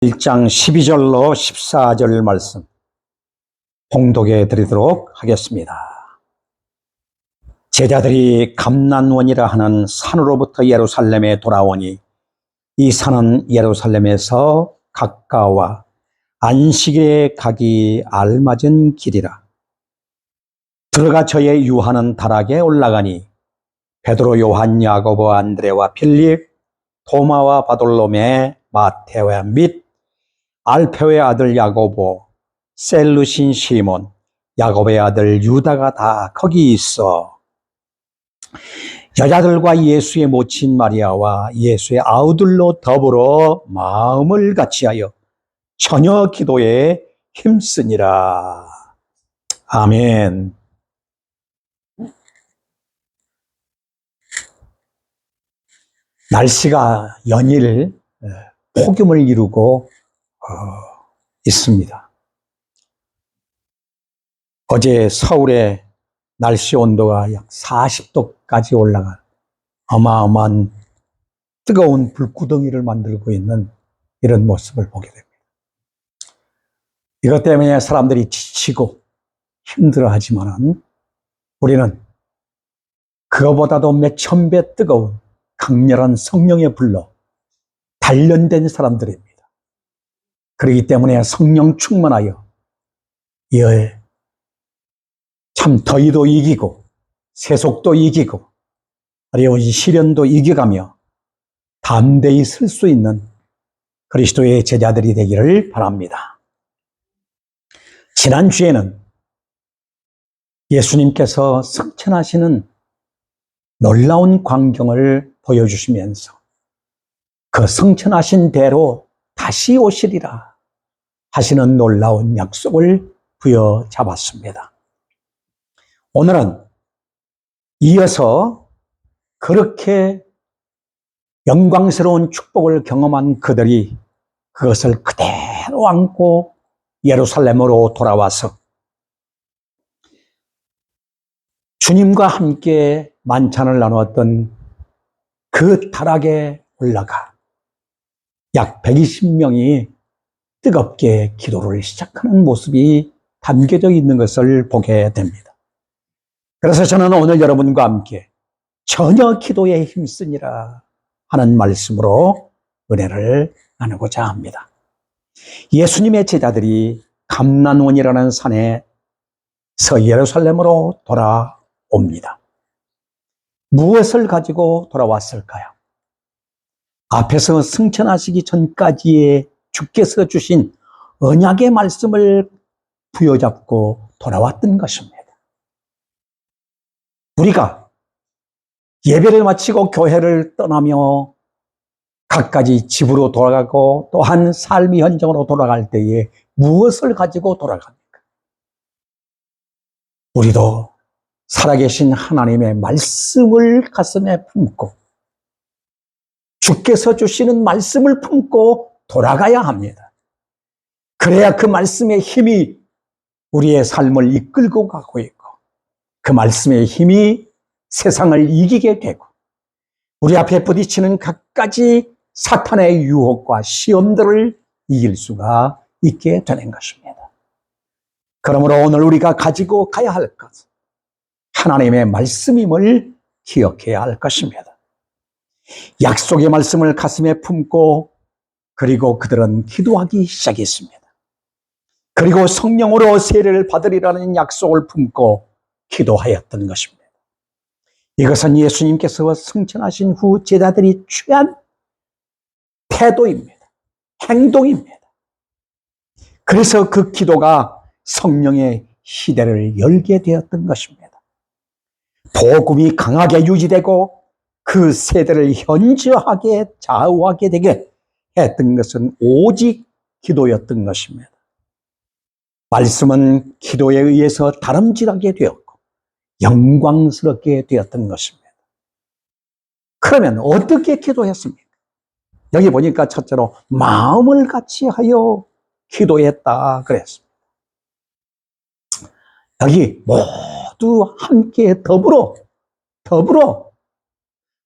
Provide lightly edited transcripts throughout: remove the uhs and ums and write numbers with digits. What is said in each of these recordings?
1장 12절로 14절 말씀 봉독해 드리도록 하겠습니다. 제자들이 감난원이라 하는 산으로부터 예루살렘에 돌아오니 이 산은 예루살렘에서 가까워 안식일에 가기 알맞은 길이라. 들어가 저의 유하는 다락에 올라가니 베드로, 요한, 야고보, 안드레와 필립, 도마와 바돌로메, 마테와 및 알페오의 아들 야고보, 셀루신 시몬, 야고보의 아들 유다가 다 거기 있어. 여자들과 예수의 모친 마리아와 예수의 아우들로 더불어 마음을 같이하여 처녀 기도에 힘쓰니라. 아멘. 날씨가 연일 폭염을 이루고 있습니다. 어제 서울의 날씨 온도가 약 40도까지 올라간 어마어마한 뜨거운 불구덩이를 만들고 있는 이런 모습을 보게 됩니다. 이것 때문에 사람들이 지치고 힘들어하지만 우리는 그거보다도 몇 천 배 뜨거운 강렬한 성령의 불로 단련된 사람들입니다. 그렇기 때문에 성령 충만하여 참 더위도 이기고 세속도 이기고 어려운 시련도 이겨가며 담대히 설 수 있는 그리스도의 제자들이 되기를 바랍니다. 지난주에는 예수님께서 승천하시는 놀라운 광경을 보여주시면서 그 승천하신 대로 다시 오시리라 하시는 놀라운 약속을 부여잡았습니다. 오늘은 이어서 그렇게 영광스러운 축복을 경험한 그들이 그것을 그대로 안고 예루살렘으로 돌아와서 주님과 함께 만찬을 나누었던 그 다락에 올라가 약 120명이 뜨겁게 기도를 시작하는 모습이 담겨져 있는 것을 보게 됩니다. 그래서 저는 오늘 여러분과 함께 처녀 기도에 힘쓰니라 하는 말씀으로 은혜를 나누고자 합니다. 예수님의 제자들이 감난원이라는 산에서 예루살렘으로 돌아옵니다. 무엇을 가지고 돌아왔을까요? 앞에서 승천하시기 전까지의 주께서 주신 언약의 말씀을 부여잡고 돌아왔던 것입니다. 우리가 예배를 마치고 교회를 떠나며 각가지 집으로 돌아가고 또한 삶의 현장으로 돌아갈 때에 무엇을 가지고 돌아갑니까? 우리도 살아계신 하나님의 말씀을 가슴에 품고 주께서 주시는 말씀을 품고 돌아가야 합니다. 그래야 그 말씀의 힘이 우리의 삶을 이끌고 가고 있고 그 말씀의 힘이 세상을 이기게 되고 우리 앞에 부딪히는 각가지 사탄의 유혹과 시험들을 이길 수가 있게 되는 것입니다. 그러므로 오늘 우리가 가지고 가야 할 것은 하나님의 말씀임을 기억해야 할 것입니다. 약속의 말씀을 가슴에 품고 그리고 그들은 기도하기 시작했습니다. 그리고 성령으로 세례를 받으리라는 약속을 품고 기도하였던 것입니다. 이것은 예수님께서 승천하신 후 제자들이 취한 태도입니다. 행동입니다. 그래서 그 기도가 성령의 시대를 열게 되었던 것입니다. 복음이 강하게 유지되고 그 세대를 현저하게 좌우하게 되게 했던 것은 오직 기도였던 것입니다. 말씀은 기도에 의해서 다름질하게 되었고 영광스럽게 되었던 것입니다. 그러면 어떻게 기도했습니까? 여기 보니까 첫째로 마음을 같이하여 기도했다 그랬습니다. 여기 모두 함께 더불어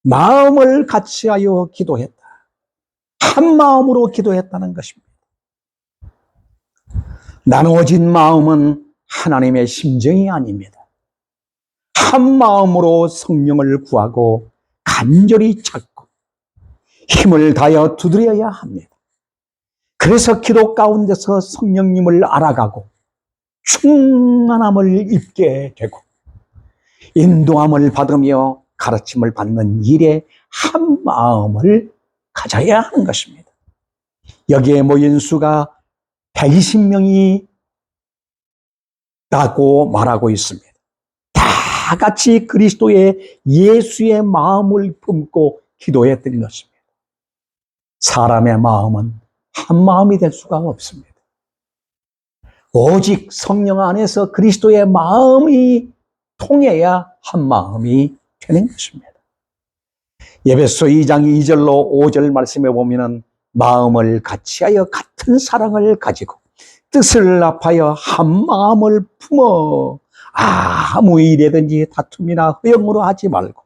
마음을 같이하여 기도했다. 한 마음으로 기도했다는 것입니다. 나누어진 마음은 하나님의 심정이 아닙니다. 한 마음으로 성령을 구하고 간절히 찾고 힘을 다하여 두드려야 합니다. 그래서 기도 가운데서 성령님을 알아가고 충만함을 입게 되고 인도함을 받으며 가르침을 받는 일에 한 마음을 가져야 하는 것입니다. 여기에 모인 수가 120명이 라고 말하고 있습니다. 다 같이 그리스도의 예수의 마음을 품고 기도했던 것입니다. 사람의 마음은 한 마음이 될 수가 없습니다. 오직 성령 안에서 그리스도의 마음이 통해야 한 마음이 되는 것입니다. 에베소 2장 2절로 5절 말씀에 보면은 마음을 같이하여 같은 사랑을 가지고 뜻을 합하여 한 마음을 품어 아무 일이든지 다툼이나 허영으로 하지 말고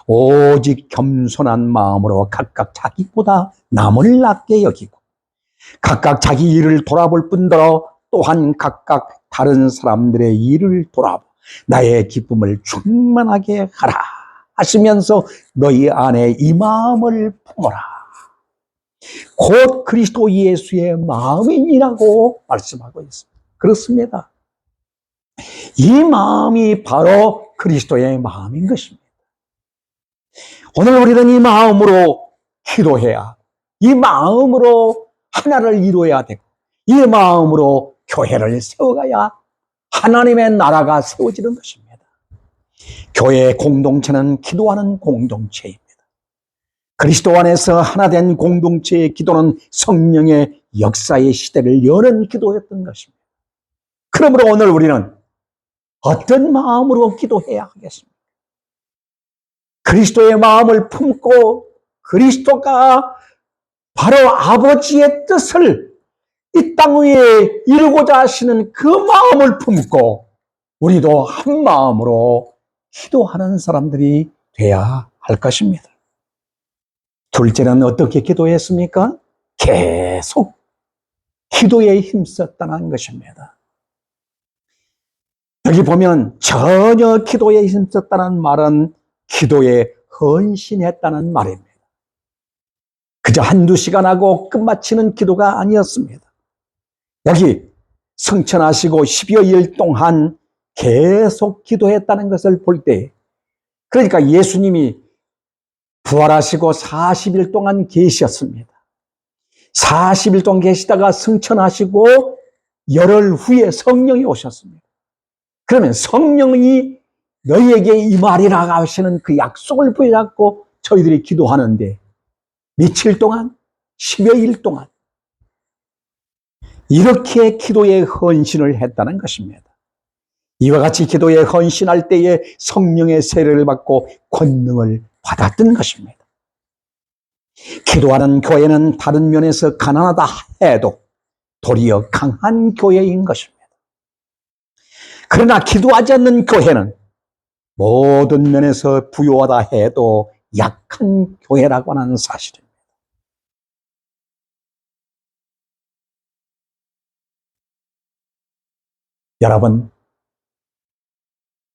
오직 겸손한 마음으로 각각 자기보다 남을 낮게 여기고 각각 자기 일을 돌아볼 뿐더러 또한 각각 다른 사람들의 일을 돌아보 나의 기쁨을 충만하게 하라 하시면서 너희 안에 이 마음을 품어라. 곧 그리스도 예수의 마음이니라고 말씀하고 있습니다. 그렇습니다. 이 마음이 바로 그리스도의 마음인 것입니다. 오늘 우리는 이 마음으로 기도해야, 이 마음으로 하나를 이루어야 되고, 이 마음으로 교회를 세워가야 하나님의 나라가 세워지는 것입니다. 교회의 공동체는 기도하는 공동체입니다. 그리스도 안에서 하나 된 공동체의 기도는 성령의 역사의 시대를 여는 기도였던 것입니다. 그러므로 오늘 우리는 어떤 마음으로 기도해야 하겠습니까? 그리스도의 마음을 품고 그리스도가 바로 아버지의 뜻을 이 땅 위에 이루고자 하시는 그 마음을 품고 우리도 한 마음으로 기도하는 사람들이 돼야 할 것입니다. 둘째는 어떻게 기도했습니까? 계속 기도에 힘썼다는 것입니다. 여기 보면 전혀 기도에 힘썼다는 말은 기도에 헌신했다는 말입니다. 그저 한두 시간 하고 끝마치는 기도가 아니었습니다. 여기 성천하시고 10여일 동안 계속 기도했다는 것을 볼 때, 그러니까 예수님이 부활하시고 40일 동안 계셨습니다. 40일 동안 계시다가 승천하시고 열흘 후에 성령이 오셨습니다. 그러면 성령이 너희에게 임하리라 하시는 그 약속을 붙잡고 저희들이 기도하는데 며칠 동안? 10여일 동안 이렇게 기도에 헌신을 했다는 것입니다. 이와 같이 기도에 헌신할 때에 성령의 세례를 받고 권능을 받았던 것입니다. 기도하는 교회는 다른 면에서 가난하다 해도 도리어 강한 교회인 것입니다. 그러나 기도하지 않는 교회는 모든 면에서 부유하다 해도 약한 교회라고 하는 사실입니다. 여러분,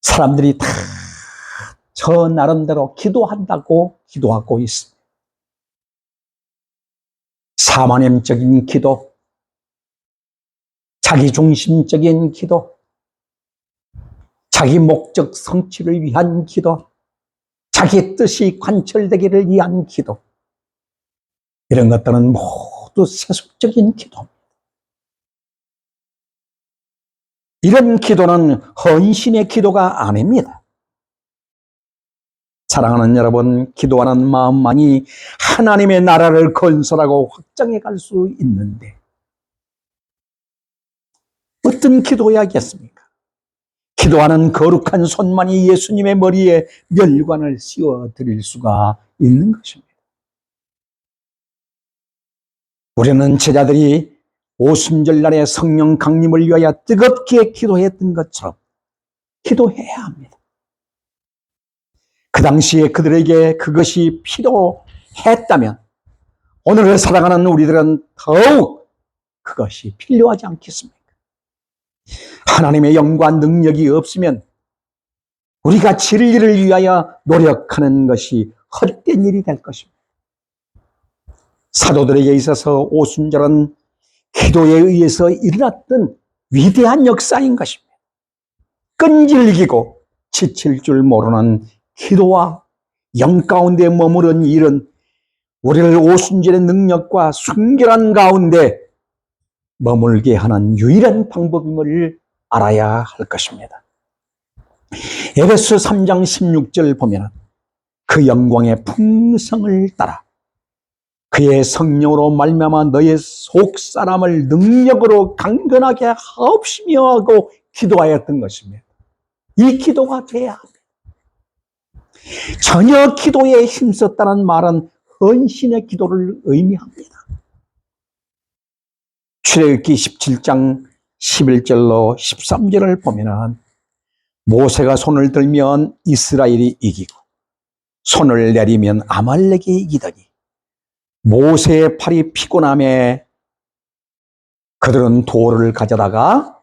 사람들이 다 저 나름대로 기도한다고 기도하고 있습니다. 사만염적인 기도, 자기중심적인 기도, 자기 목적 성취를 위한 기도, 자기 뜻이 관철되기를 위한 기도, 이런 것들은 모두 세속적인 기도입니다. 이런 기도는 헌신의 기도가 아닙니다. 사랑하는 여러분, 기도하는 마음만이 하나님의 나라를 건설하고 확장해 갈 수 있는데 어떤 기도해야겠습니까? 기도하는 거룩한 손만이 예수님의 머리에 멸관을 씌워 드릴 수가 있는 것입니다. 우리는 제자들이 오순절날에 성령 강림을 위하여 뜨겁게 기도했던 것처럼 기도해야 합니다. 그 당시에 그들에게 그것이 필요했다면 오늘을 살아가는 우리들은 더욱 그것이 필요하지 않겠습니까? 하나님의 영과 능력이 없으면 우리가 진리를 위하여 노력하는 것이 헛된 일이 될 것입니다. 사도들에게 있어서 오순절은 기도에 의해서 일어났던 위대한 역사인 것입니다. 끈질기고 지칠 줄 모르는 기도와 영 가운데 머무른 일은 우리를 오순절의 능력과 순결한 가운데 머물게 하는 유일한 방법임을 알아야 할 것입니다. 에베소 3장 16절 보면 그 영광의 풍성을 따라 그의 성령으로 말미암아 너의 속사람을 능력으로 강건하게 하옵시며 하고 기도하였던 것입니다. 이 기도가 돼야 합니다. 전혀 기도에 힘썼다는 말은 헌신의 기도를 의미합니다. 출애굽기 17장 11절로 13절을 보면 모세가 손을 들면 이스라엘이 이기고 손을 내리면 아말렉이 이기더니 모세의 팔이 피곤함에 그들은 돌을 가져다가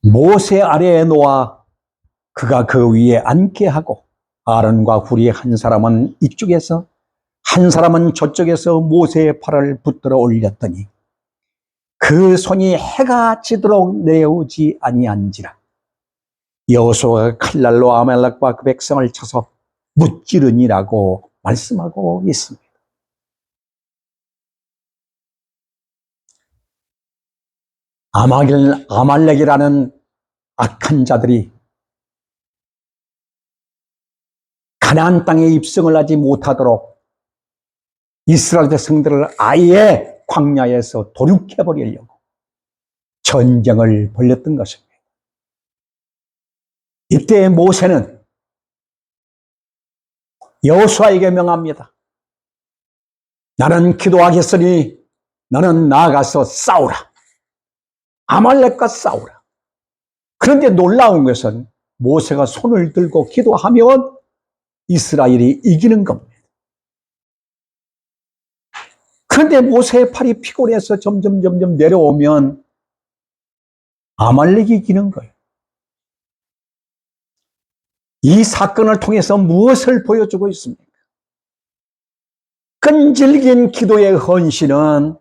모세 아래에 놓아 그가 그 위에 앉게 하고 아론과 훌이 한 사람은 이쪽에서 한 사람은 저쪽에서 모세의 팔을 붙들어 올렸더니 그 손이 해가 지도록 내려오지 아니한지라. 여호수아가 칼날로 아말렉과 그 백성을 쳐서 무찌르니라고 말씀하고 있습니다. 아말렉이라는 악한 자들이 가나안 땅에 입성을 하지 못하도록 이스라엘 백성들을 아예 광야에서 도륙해버리려고 전쟁을 벌였던 것입니다. 이때 모세는 여호수아에게 명합니다. 나는 기도하겠으니 너는 나아가서 싸우라. 아말렉과 싸우라. 그런데 놀라운 것은 모세가 손을 들고 기도하면 이스라엘이 이기는 겁니다. 그런데 모세의 팔이 피곤해서 점점 내려오면 아말렉이 이기는 거예요. 이 사건을 통해서 무엇을 보여주고 있습니까? 끈질긴 기도의 헌신은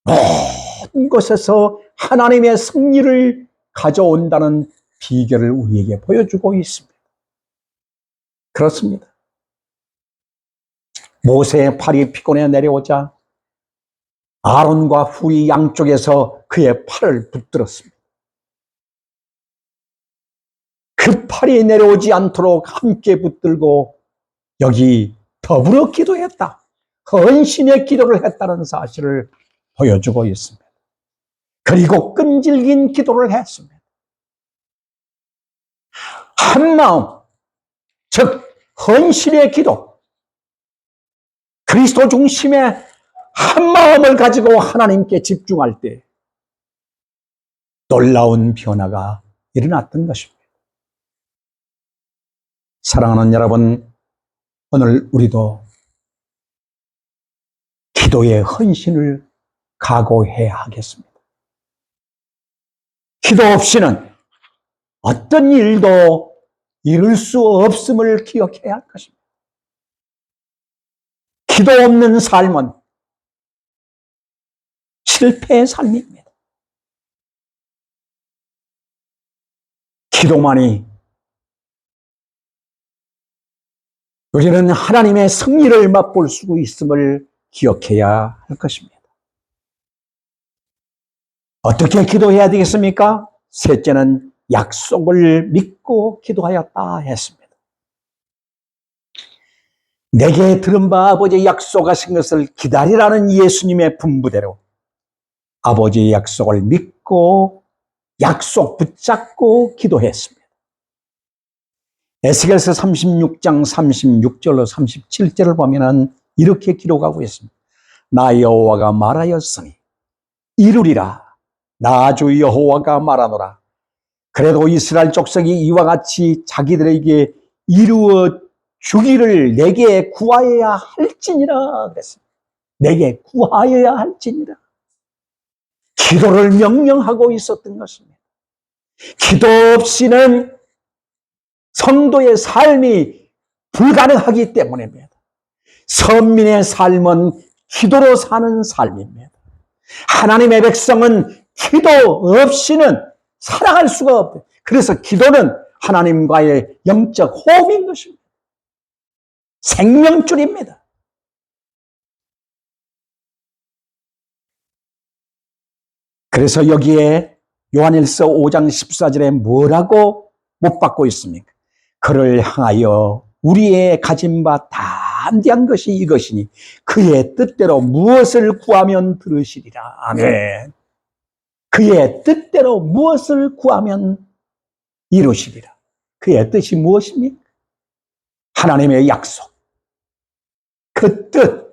모든 것에서 하나님의 승리를 가져온다는 비결을 우리에게 보여주고 있습니다. 그렇습니다. 모세의 팔이 피곤해 내려오자 아론과 훌이 양쪽에서 그의 팔을 붙들었습니다. 그 팔이 내려오지 않도록 함께 붙들고 여기 더불어 기도했다. 헌신의 기도를 했다는 사실을 보여주고 있습니다. 그리고 끈질긴 기도를 했습니다. 한마음, 즉 헌신의 기도, 그리스도 중심의 한마음을 가지고 하나님께 집중할 때 놀라운 변화가 일어났던 것입니다. 사랑하는 여러분, 오늘 우리도 기도의 헌신을 각오해야 하겠습니다. 기도 없이는 어떤 일도 이룰 수 없음을 기억해야 할 것입니다. 기도 없는 삶은 실패의 삶입니다. 기도만이 우리는 하나님의 승리를 맛볼 수 있음을 기억해야 할 것입니다. 어떻게 기도해야 되겠습니까? 셋째는 약속을 믿고 기도하였다 했습니다. 내게 들은 바 아버지의 약속하신 것을 기다리라는 예수님의 분부대로 아버지의 약속을 믿고 약속 붙잡고 기도했습니다. 에스겔서 36장 36절로 37절을 보면 이렇게 기록하고 있습니다. 나 여호와가 말하였으니 이루리라. 나 주 여호와가 말하노라. 그래도 이스라엘 족속이 이와 같이 자기들에게 이루어 주기를 내게 구하여야 할지니라 그랬습니다. 내게 구하여야 할지니라. 기도를 명령하고 있었던 것입니다. 기도 없이는 성도의 삶이 불가능하기 때문입니다. 선민의 삶은 기도로 사는 삶입니다. 하나님의 백성은 기도 없이는 살아갈 수가 없대요. 그래서 기도는 하나님과의 영적 호흡인 것입니다. 생명줄입니다. 그래서 여기에 요한일서 5장 14절에 뭐라고 못 받고 있습니까? 그를 향하여 우리의 가진 바 담대한 것이 이것이니 그의 뜻대로 무엇을 구하면 들으시리라. 아멘. 그의 뜻대로 무엇을 구하면 이루시리라. 그의 뜻이 무엇입니까? 하나님의 약속. 그 뜻.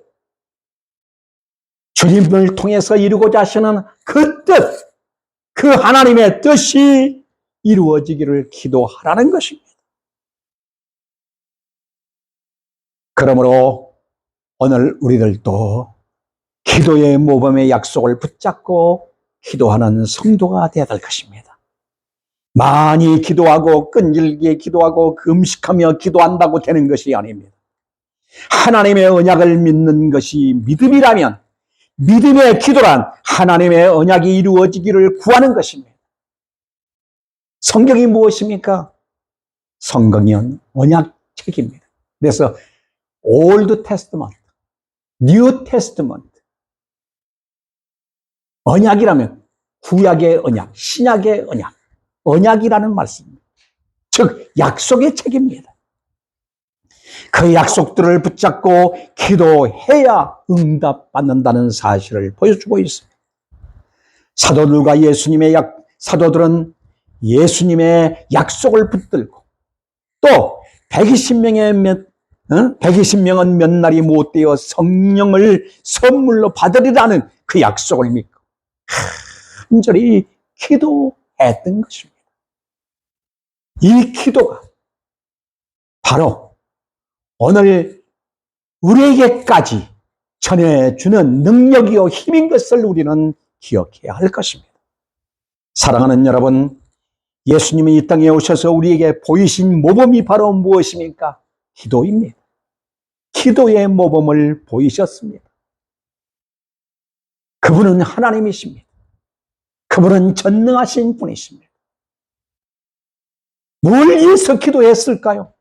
주님을 통해서 이루고자 하시는 그 뜻. 그 하나님의 뜻이 이루어지기를 기도하라는 것입니다. 그러므로 오늘 우리들도 기도의 모범의 약속을 붙잡고 기도하는 성도가 되어야 될 것입니다. 많이 기도하고 끈질기게 기도하고 금식하며 기도한다고 되는 것이 아닙니다. 하나님의 언약을 믿는 것이 믿음이라면 믿음의 기도란 하나님의 언약이 이루어지기를 구하는 것입니다. 성경이 무엇입니까? 성경은 언약책입니다. 그래서 Old Testament, New Testament. 언약이라면 구약의 언약, 신약의 언약, 언약이라는 말씀입니다. 즉 약속의 책입니다. 그 약속들을 붙잡고 기도해야 응답받는다는 사실을 보여주고 있습니다. 사도들은 예수님의 약속을 붙들고 또 120명은 몇 날이 못 되어 성령을 선물로 받으리라는 그 약속을 믿고 간절히 기도했던 것입니다. 이 기도가 바로 오늘 우리에게까지 전해주는 능력이요 힘인 것을 우리는 기억해야 할 것입니다. 사랑하는 여러분, 예수님이 이 땅에 오셔서 우리에게 보이신 모범이 바로 무엇입니까? 기도입니다. 기도의 모범을 보이셨습니다. 그분은 하나님이십니다. 그분은 전능하신 분이십니다. 뭘 위해서 기도했을까요?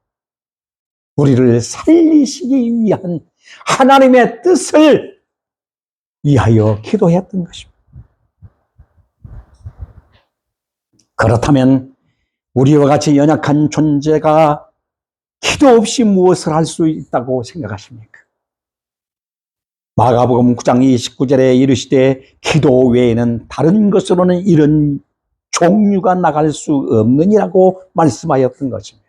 우리를 살리시기 위한 하나님의 뜻을 위하여 기도했던 것입니다. 그렇다면 우리와 같이 연약한 존재가 기도 없이 무엇을 할 수 있다고 생각하십니까? 마가복음 9장 29절에 이르시되 기도 외에는 다른 것으로는 이런 종류가 나갈 수 없느니라고 말씀하였던 것입니다.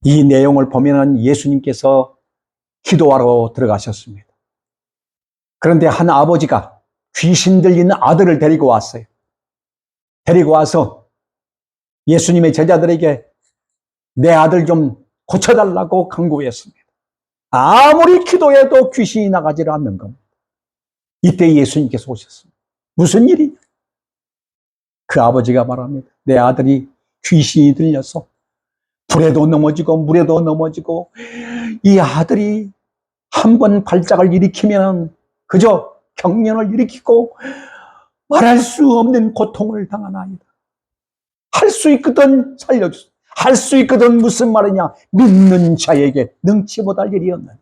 이 내용을 보면 예수님께서 기도하러 들어가셨습니다. 그런데 한 아버지가 귀신 들린 아들을 데리고 왔어요. 데리고 와서 예수님의 제자들에게 내 아들 좀 고쳐달라고 강구했습니다. 아무리 기도해도 귀신이 나가지 않는 겁니다. 이때 예수님께서 오셨습니다. 무슨 일이냐? 그 아버지가 말합니다. 내 아들이 귀신이 들려서 불에도 넘어지고 물에도 넘어지고 이 아들이 한 번 발작을 일으키면 그저 경련을 일으키고 말할 수 없는 고통을 당하나이다. 할 수 있거든 살려주소. 할 수 있거든 무슨 말이냐? 믿는 자에게 능치 못할 일이 없는.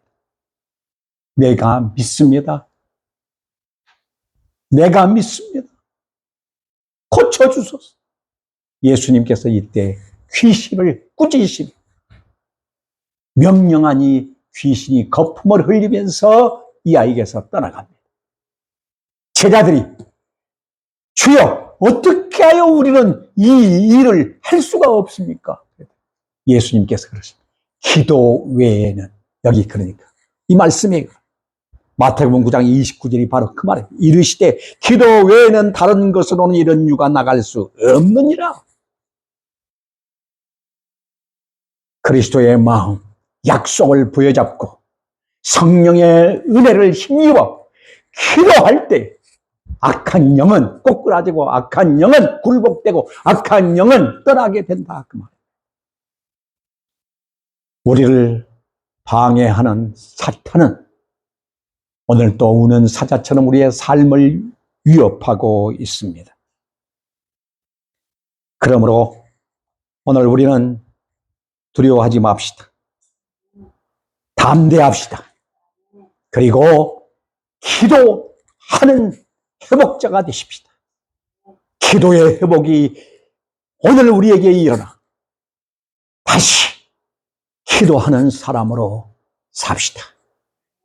내가 믿습니다. 내가 믿습니다. 고쳐주소서. 예수님께서 이때 귀신을 꾸짖으시며 명령하니 귀신이 거품을 흘리면서 이 아이에게서 떠나갑니다. 제자들이 주여 어떻게 하여 우리는 이 일을 할 수가 없습니까? 예수님께서 그러십니다. 기도 외에는 여기 그러니까 이 말씀이 마태복음 9장 29절이 바로 그 말입니다. 이르시되 기도 외에는 다른 것으로는 이런 유가 나갈 수 없느니라. 그리스도의 마음, 약속을 부여잡고 성령의 은혜를 힘입어 기도할 때 악한 영은 꼬꾸라지고 악한 영은 굴복되고 악한 영은 떠나게 된다. 그 말. 우리를 방해하는 사탄은 오늘 또 우는 사자처럼 우리의 삶을 위협하고 있습니다. 그러므로 오늘 우리는 두려워하지 맙시다. 담대합시다. 그리고 기도하는 회복자가 되십시다. 기도의 회복이 오늘 우리에게 일어나 다시 기도하는 사람으로 삽시다.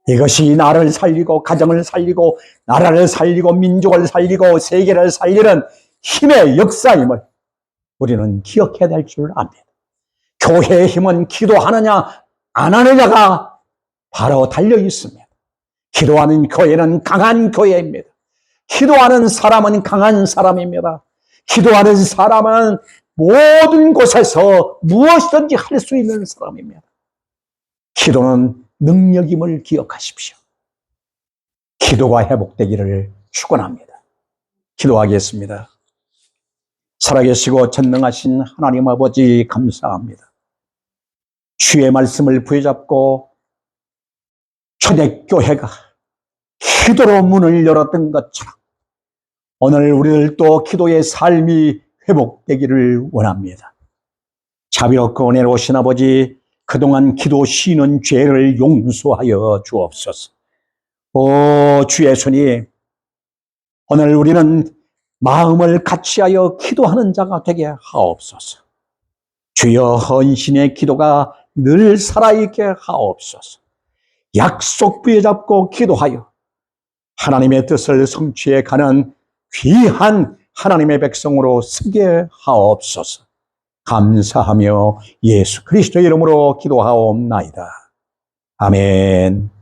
이것이 나를 살리고 가정을 살리고 나라를 살리고 민족을 살리고 세계를 살리는 힘의 역사임을 우리는 기억해야 될 줄 압니다. 교회의 힘은 기도하느냐 안 하느냐가 바로 달려 있습니다. 기도하는 교회는 강한 교회입니다. 기도하는 사람은 강한 사람입니다. 기도하는 사람은 모든 곳에서 무엇이든지 할 수 있는 사람입니다. 기도는 능력임을 기억하십시오. 기도가 회복되기를 축원합니다. 기도하겠습니다. 살아계시고 전능하신 하나님 아버지 감사합니다. 주의 말씀을 부여잡고 초대교회가 기도로 문을 열었던 것처럼 오늘 우리들도 기도의 삶이 회복되기를 원합니다. 자비롭고 은혜로우신 아버지, 그동안 기도 쉬는 죄를 용서하여 주옵소서. 오 주 예수님, 오늘 우리는 마음을 같이하여 기도하는 자가 되게 하옵소서. 주여, 헌신의 기도가 늘 살아있게 하옵소서. 약속 부여잡고 기도하여 하나님의 뜻을 성취해 가는 귀한 하나님의 백성으로 서게 하옵소서. 감사하며 예수 그리스도의 이름으로 기도하옵나이다. 아멘.